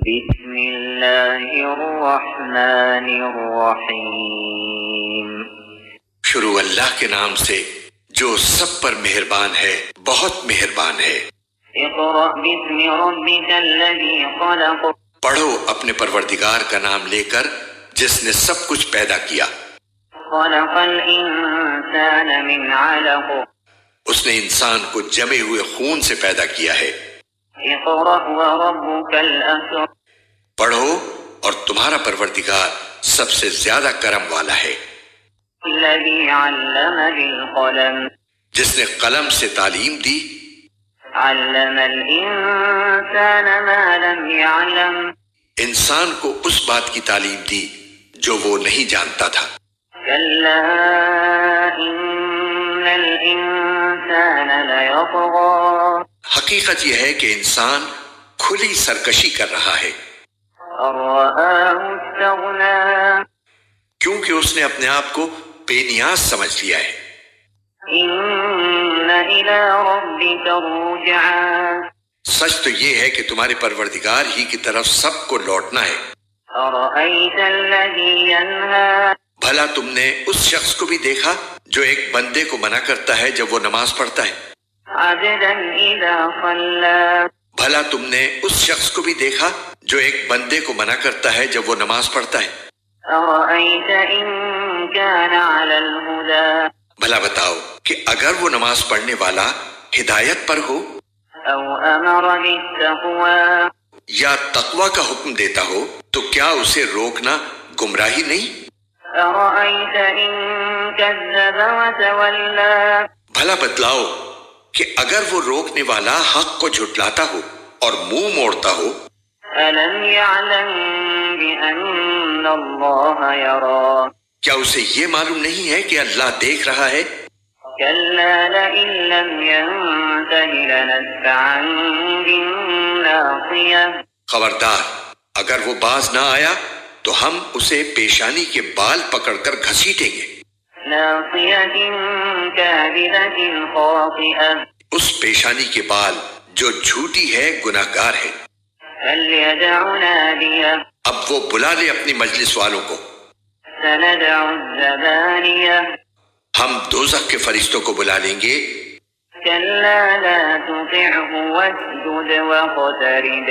بسم اللہ الرحمن الرحیم۔ شروع اللہ کے نام سے جو سب پر مہربان ہے، بہت مہربان ہے۔ اقرأ باسم ربک الذی خلق۔ پڑھو اپنے پروردگار کا نام لے کر جس نے سب کچھ پیدا کیا۔ خلق الانسان من علق۔ اس نے انسان کو جمے ہوئے خون سے پیدا کیا ہے۔ اقرأ وربک الاکرم۔ پڑھو اور تمہارا پروردگار سب سے زیادہ کرم والا ہے۔ الذی علم بالقلم۔ جس نے قلم سے تعلیم دی۔ علم الانسان ما لم يعلم۔ انسان کو اس بات کی تعلیم دی جو وہ نہیں جانتا تھا۔ کلا ان الانسان لیطغی۔ حقیقت یہ ہے کہ انسان کھلی سرکشی کر رہا ہے، ان رآہ استغنی۔ کیونکہ اس نے اپنے آپ کو بے نیاز سمجھ لیا ہے۔ ان الی ربک الرجعی۔ سچ تو یہ ہے کہ تمہارے پروردگار ہی کی طرف سب کو لوٹنا ہے۔ ارأیت الذی ینہی۔ بھلا تم نے اس شخص کو بھی دیکھا جو ایک بندے کو منع کرتا ہے جب وہ نماز پڑھتا ہے؟ عبدا اذا صلی۔ بھلا تم نے اس شخص کو بھی دیکھا جو ایک بندے کو منع کرتا ہے جب وہ نماز پڑھتا ہے؟ ارأیت ان کان علی الہدی۔ بھلا بتاؤ کہ اگر وہ نماز پڑھنے والا ہدایت پر ہو او امر بالتقوی۔ یا تقوی کا حکم دیتا ہو تو کیا اسے روکنا گمراہی نہیں؟ ارأیت ان کذب وتولی۔ بھلا بتلاؤ کہ اگر وہ روکنے والا حق کو جھٹلاتا ہو اور منہ موڑتا ہو؟ الم یعلم بان اللہ یری۔ کیا اسے یہ معلوم نہیں ہے کہ اللہ دیکھ رہا ہے؟ کلا لئن لم ینتہ لنسفعا بالناصیہ۔ خبردار اگر وہ باز نہ آیا تو ہم اسے پیشانی کے بال پکڑ کر گھسیٹیں گے۔ ناصیۃ کاذبۃ خاطئہ۔ اس پیشانی کے بال جو جھوٹی ہے، گناہ گار ہے۔ فلیدع نادیہ۔ اب وہ بلا لے اپنی مجلس والوں کو۔ سندع الزبانیہ۔ ہم دوزخ کے فرشتوں کو بلا لیں گے۔ کلا لا تطعہ واسجد واقترب۔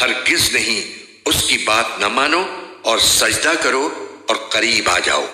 ہرگز نہیں، اس کی بات نہ مانو اور سجدہ کرو اور قریب آ جاؤ۔